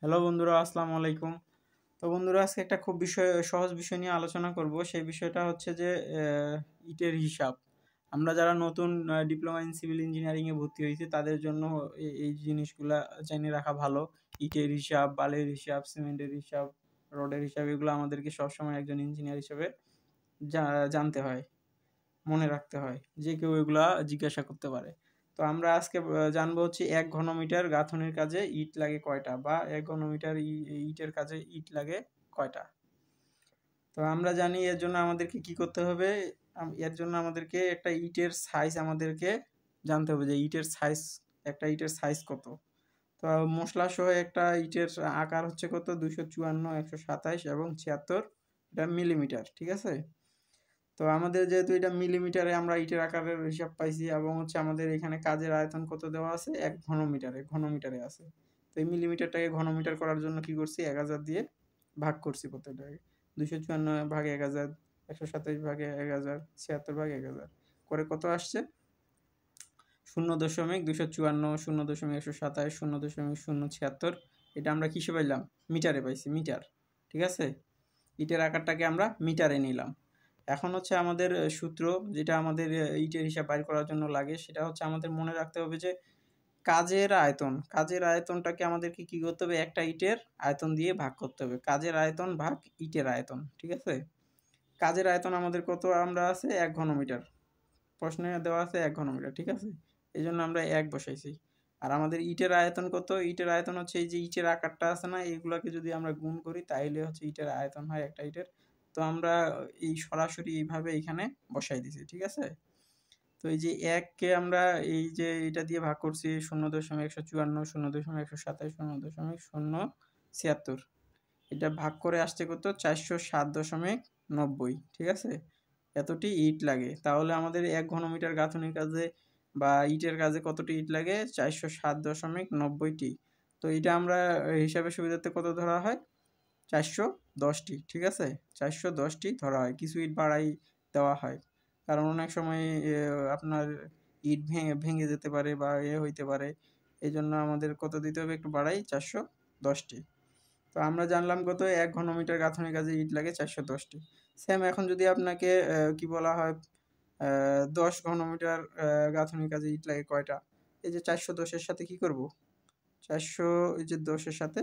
Hello বন্ধুরা, আসসালামু আলাইকুম। তো বন্ধুরা, আজকে একটা খুব সহজ বিষয় নিয়ে আলোচনা করব। সেই বিষয়টা হচ্ছে যে ইটের হিসাব। আমরা যারা নতুন ডিপ্লোমা ইন সিভিল ইঞ্জিনিয়ারিং এ ভর্তি হয়েছি তাদের জন্য এই জিনিসগুলা জেনে রাখা ভালো। ইটের হিসাব, বালির হিসাব, সিমেন্টের হিসাব, রডের হিসাব, এগুলো আমাদেরকে সবসময় একজন ইঞ্জিনিয়ার হিসেবে জানতে হয়, মনে রাখতে হয়। যে কেউ এগুলা জিজ্ঞাসা করতে পারে। তো আমরা আজকে জানবো হচ্ছে ১ ঘনমিটার গাঁথুনির কাজে ইট লাগে কয়টা, বা ১ ঘনমিটার ইটের কাজে ইট লাগে কয়টা। তো আমরা জানি এর জন্য আমাদেরকে কি করতে হবে। এর জন্য আমাদেরকে একটা ইটের সাইজ আমাদেরকে জানতে হবে যে একটা ইটের সাইজ কত। তো মশলা সহ একটা ইটের আকার হচ্ছে কত, 254, 127 এবং 76 এটা মিলিমিটার, ঠিক আছে। তো আমাদের যেহেতু এটা মিলিমিটারে আমরা ইটের আকারের হিসাব পাইছি, এবং হচ্ছে আমাদের এখানে কাজের আয়তন কত দেওয়া আছে, ১ ঘনমিটারে আছে। তো এই মিলিমিটারটাকে ঘনমিটার করার জন্য কি করছি, 1000 দিয়ে ভাগ করছি প্রত্যেকটাকে। 254 ভাগে 1000, 127 ভাগে 1000, 76 ভাগে 1000 করে কত আসছে, 0.254, 0.127, 0.076। এটা আমরা কিসে পাইলাম, মিটারে পাইছি, মিটার, ঠিক আছে। ইটের আকারটাকে আমরা মিটারে নিলাম। এখন হচ্ছে আমাদের সূত্র, যেটা আমাদের ইটের হিসাব বাইর করার জন্য লাগে, সেটা হচ্ছে আমাদের মনে রাখতে হবে যে কাজের আয়তনটাকে আমাদেরকে কি করতে হবে, একটা ইটের আয়তন দিয়ে ভাগ করতে হবে। কাজের আয়তন ভাগ ইটের আয়তন, ঠিক আছে। কাজের আয়তন আমাদের কত আমরা আছে, ১ ঘনমিটার, প্রশ্নে দেওয়া আছে ১ ঘনমিটার, ঠিক আছে। এই জন্য আমরা ১ বসাইছি। আর আমাদের ইটের আয়তন কত, ইটের আয়তন হচ্ছে এই যে ইটের আকারটা আছে না, এইগুলাকে যদি আমরা গুণ করি তাইলে হচ্ছে ইটের আয়তন হয় একটা ইটের। তো আমরা এই সরাসরি এইভাবে এখানে বসাই দিছি, ঠিক আছে। তো এই যে ১ কে আমরা এই যে এটা দিয়ে ভাগ করছি, 0.154, 0.127, 0.076, এটা ভাগ করে আসছে কত, 407.90, ঠিক আছে। এতটি ইট লাগে। তাহলে আমাদের ১ ঘনমিটার গাঁথুনির কাজে বা ইটের কাজে কতটি ইট লাগে, 407.90টি। তো এটা আমরা হিসাবের সুবিধার্থে কত ধরা হয়, 410টি, ঠিক আছে। 410টি ধরা হয়, কিছু ইট বাড়াই দেওয়া হয়, কারণ অনেক সময় আপনার ইট ভেঙে যেতে পারে বা হইতে পারে। এই জন্য আমাদের কত দিতে হবে, একটু বাড়াই, 410টি। তো আমরা জানলাম কত, ১ ঘনমিটার গাঁথুনির কাজে ইট লাগে 410টি। সেম এখন যদি আপনাকে কি বলা হয়, ১০ ঘনমিটার গাঁথুনির কাজে ইট লাগে কয়টা, এই যে 410-এর সাথে কি করব, 400 এই যে 10-এর সাথে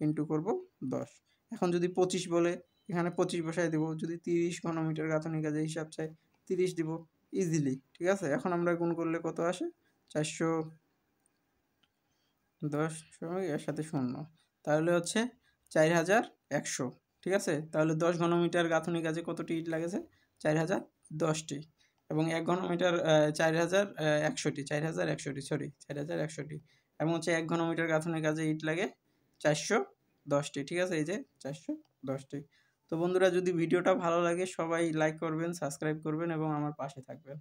ইন্টু করব 10। এখন যদি 25 বলে, এখানে 25 বসাই দেব। যদি 30 ঘনমিটার গাঁথুনির কাজে হিসাব চাই, 30 দিব ইজিলি, ঠিক আছে। এখন আমরা গুণ করলে কত আসে, 410 এর সাথে 0, তাহলে হচ্ছে 4100, ঠিক আছে। তাহলে 10 ঘনমিটার গাঁথুনির কাজে কতটি ইট লাগেছে, 4010টি। এবং 1 ঘনমিটার 4100টি, 4100টি, সরি 4100টি। এবং হচ্ছে 1 ঘনমিটার গাঁথুনির কাজে ইট লাগে 410টি, ঠিক আছে, এই যে 410টি। তো বন্ধুরা, যদি ভিডিওটা ভালো লাগে সবাই লাইক করবেন, সাবস্ক্রাইব করবেন এবং আমার পাশে থাকবেন।